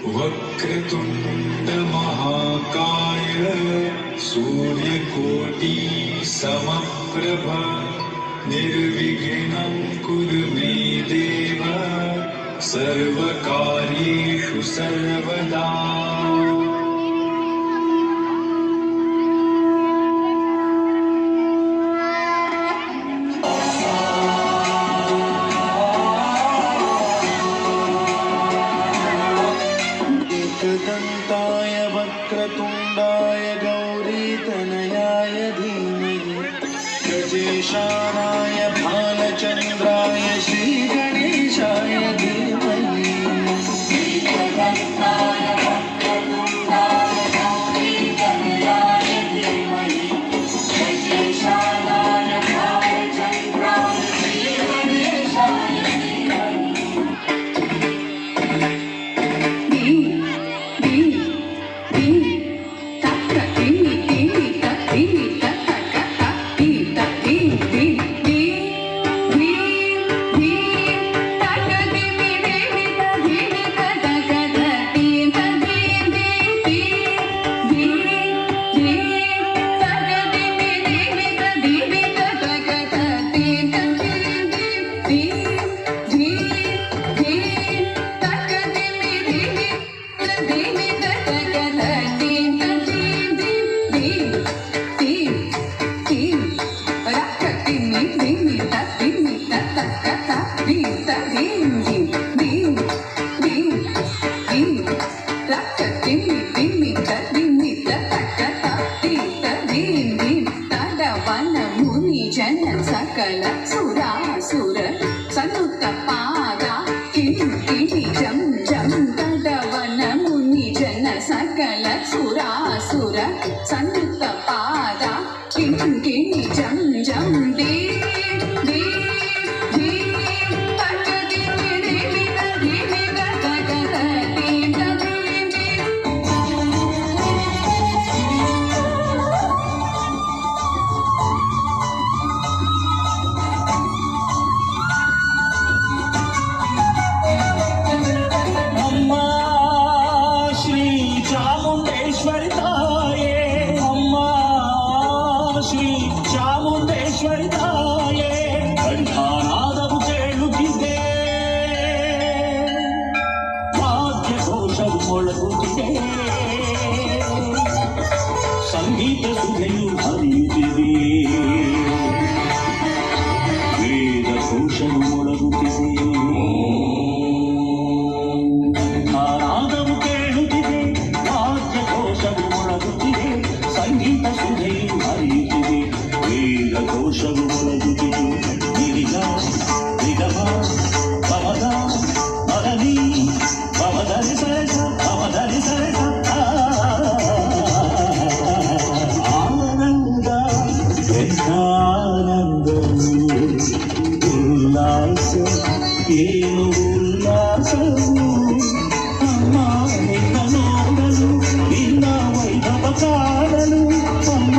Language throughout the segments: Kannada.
वक्रतुण्ड महाकाय सूर्यकोटि समप्रभ निर्विघ्नं कुरु मे देव सर्वकार्येषु सर्वदा। एकदन्ताय वक्रतुण्डाय गौरीतनयाय धीमहि गजेशानाय भालचन्द्राय श्रीगणेशाय धीमहि। एकदन्ताय वक्रतुण्डाय गौरीतनयाय धीमहि गजेशानाय भालचन्द्राय श्रीगणेशाय सकल सुरासुर सनुत पादा किणि जम जम तडवन मुनि जन सकल सुरासुर सनुत पादा किणि जम जम दे दे दे तक दे दे दे ಚಾಮುಂಡೇಶ್ವರಿ ತಾಯೇ ಕಂಠನಾದವು ಕೇಳುತ್ತಿದೆ, ವಾದ್ಯ ಘೋಷವು ಮೊಳಗುತ್ತಿದೆ, ಸಂಗೀತ ಸುಧೆಯು ಹರಿಯುತ್ತಿದೆ, ವೇದ ಘೋಷವು ಮೊಳಗುತ್ತಿದೆ, ಕಂಠನಾದವು ಕೇಳುತ್ತಿದೆ, ವಾದ್ಯ ಘೋಷವು ಮೊಳಗುತ್ತಿದೆ, ಸಂಗೀತ ಸುಧೆಯು ಹರಿಯುತ್ತಿದೆ, ವೇದ ಘೋಷವು ಮೊಳಗುತ್ತಿದೆ. ನಿರಿಗ ನಿಗಮ ಪವದ ಮರನಿ ಪವದರಿ ಸರಸ ಪವದರಿ ಸರಸ ಆನಂದ ಆನಂದವು ಉಲ್ಲಾಸ ಏನು ಉಲ್ಲಾಸವು ಅಮ್ಮ ನಿನ್ನ ನೋಡಲು ನಿನ್ನ ವೈಭವ ಕಾಣಲು ಅಮ್ಮ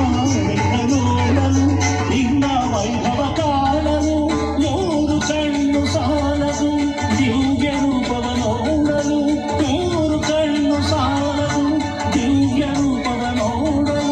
ನಿನ್ನ ನೋಡಲು ನಿನ್ನ ವೈಭವ ಕಾಣಲು ನೂರು ಕಣ್ಣು ಸಾಲದು ದಿವ್ಯ ರೂಪವ ನೋಡಲು ನೂರು ಕಣ್ಣು ಸಾಲದು ದಿವ್ಯ ರೂಪವ ನೋಡಲು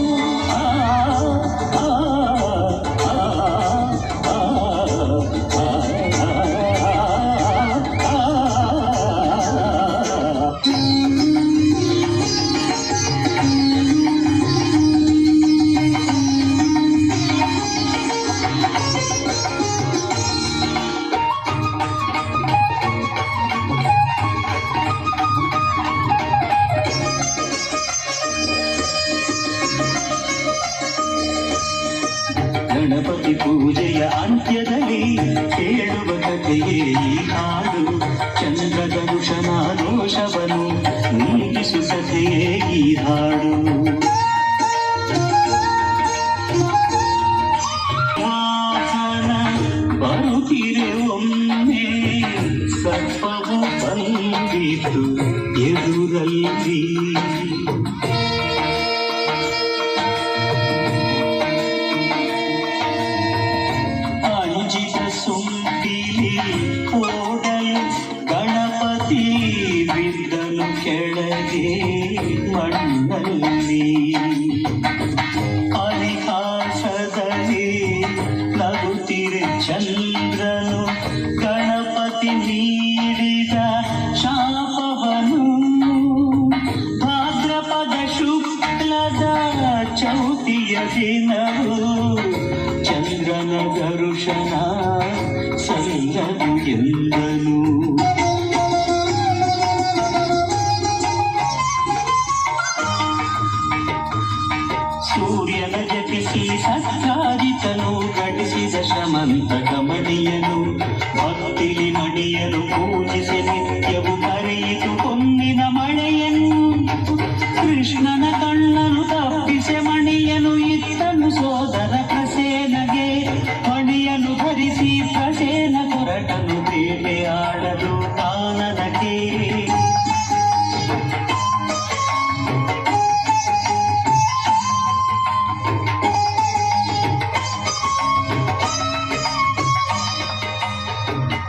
ಗಣಪತಿ ಪೂಜೆಯ ಅಂತ್ಯದಲ್ಲಿ ಕೇಳುವ ಕಥೆಯೇ ಈ ಹಾಡು, ಚಂದ್ರಧನುಷನ ದೋಷವನ್ನು ನೀಗಿಸುವ ಕಥೆಯೇ ಈ ಹಾಡು. ವಾಹನ ಬರುತ್ತಿರೆ ಒಮ್ಮೆ ಸರ್ಪವು ಬಂದಿತು ಎದುರಲ್ಲಿ, ಸುಂಪಿಲಿ ಓಡಲು ಗಣಪತಿ ಬಿದ್ದನು ಕೆಳಗೆ. ಚಂದ್ರನು ಗಣಪತಿ ನೀಡಿದ ಶಾಪವನು ಭಾದ್ರಪದ ಶುಕ್ಲದ ಚೌತಿಯ ದಿನವು ಚಂದ್ರನ ದರ್ಶನ ಸಲ್ಲದು ಎಂದನು. ಸೂರ್ಯನ ಜಪಿಸಿ ಸತ್ಕಾರಿತನು ಘಟಿಸಿದ ಶ್ರಮಂತಕ ಮಣಿಯನು ಭಕ್ತಿಲಿ ಮಣಿಯನು ಪೂಜಿಸಿ ನಿತ್ಯವು ಕರೆಯಿತು ಹೊನ್ನಿನ ಮಳೆಯನ್ನು. ಕೃಷ್ಣನ ಕಣ್ಣನು ತಪ್ಪಿಸೆ ಮಣಿಯನು ಇತ್ತನು ಸೋದರ ಪ್ರಸೇನಗೆ. ಮಣಿಯನು ಧರಿಸಿ ಪ್ರಸೇನ ಕೊರಟನು ಬೇಟೆಯಾಡಲು ಕಾನನಕ್ಕೆ.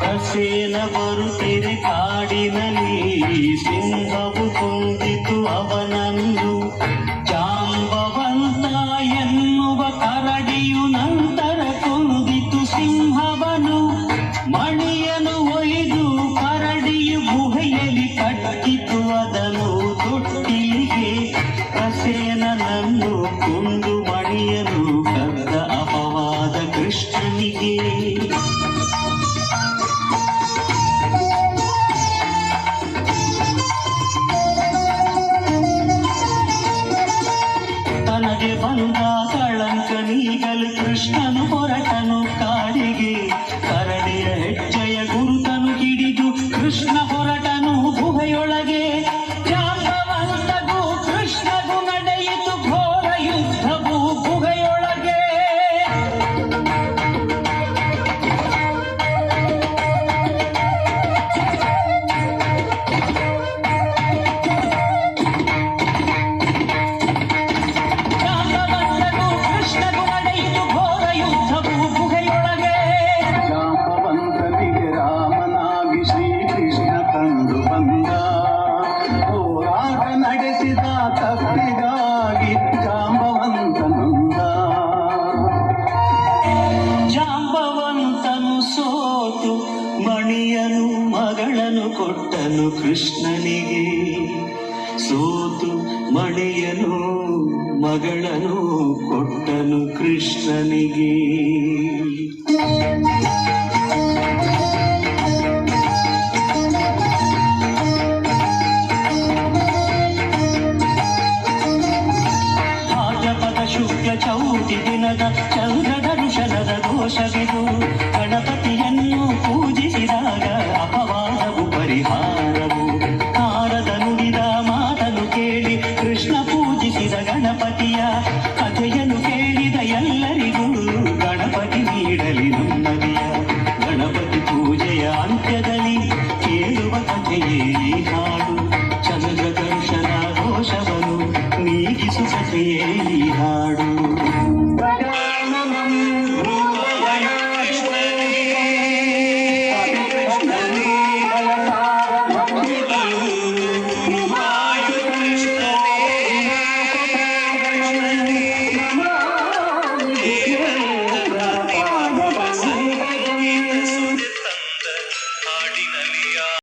ಪ್ರಸೇನ ಬರುತ್ತಿರೆ ಕಾಡಿನಲ್ಲಿ ಸಿಂಹವು ಕೊಂದಿತು ಅವನನ್ನು. ಜಾಂಬವಂತ ಎನ್ನುವ ಕರಡಿಯು ನಂತರ ಕೊಂದಿತು ಸಿಂಹವನು. ಮಣಿಯನು ಒಯ್ದು ಕರಡಿಯು ಗುಹೆಯಲ್ಲಿ ಕಟ್ಟಿತು ಅದನ್ನು ತೊಟ್ಟಿಲಿಗೆ. ಪ್ರಸೇನನನ್ನು ಕೊಂದು ಮಣಿಯನು ಕದ್ದ ಅಪವಾದ ಕೃಷ್ಣನಿಗೆ. ತನಗೆ ಬಂದ ಕಳಂಕ ನೀಗಲು ಕೃಷ್ಣನು ಹೊರಟನು ಕಾಡಿಗೆ. ಕರಡಿಯ ಹೆಜ್ಜೆಯ ಗುರುತನು ಹಿಡಿದು ಕೃಷ್ಣ ಹೊರಟನು ಗುಹೆಯೊಳಗೆ. ಜಾಂಬವಂತಗೂ ಕೃಷ್ಣಗೂ ನಡೆಯಿತು ಘೋರ ಯುದ್ಧವು ಗುಹೆಯೊಳಗೆ. ಜಾಂಬವಂತನಿಗೆ ರಾಮನಾಗಿ ಶ್ರೀಕೃಷ್ಣ ಕಂಡು ಬಂದ. ಹೋರಾಟ ನಡೆಸಿದ ತಪ್ಪಿಗಾಗಿ ಜಾಂಬವಂತನೊಂದ. ಜಾಂಬವಂತನು ಸೋತು ಮಣಿಯನು ಮಗಳನ್ನು ಕೊಟ್ಟನು ಕೃಷ್ಣನಿಗೆ. ಸೋತು ಮಣಿಯನು ಮಗಳನ್ನು ಕೊಟ್ಟನು ಕೃಷ್ಣನಿಗೆ. ಭಾದ್ರಪದ ಶುಕ್ಲ ಚೌತಿ ದಿನದ ಚಂದ್ರ ದರ್ಶನದ ದೋಷವಿದು. ಗಣಪತಿಯನ್ನು ಪೂಜಿಸಿದಾಗ ಅಪವಾದವು ಪರಿಹಾರವು. ನಾರದ ನುಡಿದ ಮಾತನ್ನು ಕೇಳಿ ಕೃಷ್ಣ ಪೂಜಿಸಿದ ಗಣಪತಿಯ ಕಥೆಯನ್ನು ಕೇಳಿದ ಎಲ್ಲರಿಗೂ ಗಣಪತಿ ನೀಡಲಿ ನೆಮ್ಮದಿಯ. ಗಣಪತಿ ಪೂಜೆಯ ಅಂತ್ಯದಲ್ಲಿ ಕೇಳುವ ಕಥೆಯೇ ಈ ಹಾಡು. ಚಂದ್ರ ದರ್ಶನ ದೋಷವನ್ನು ನೀಗಿಸು ಕಥೆಯೇ ಈ ಹಾಡು.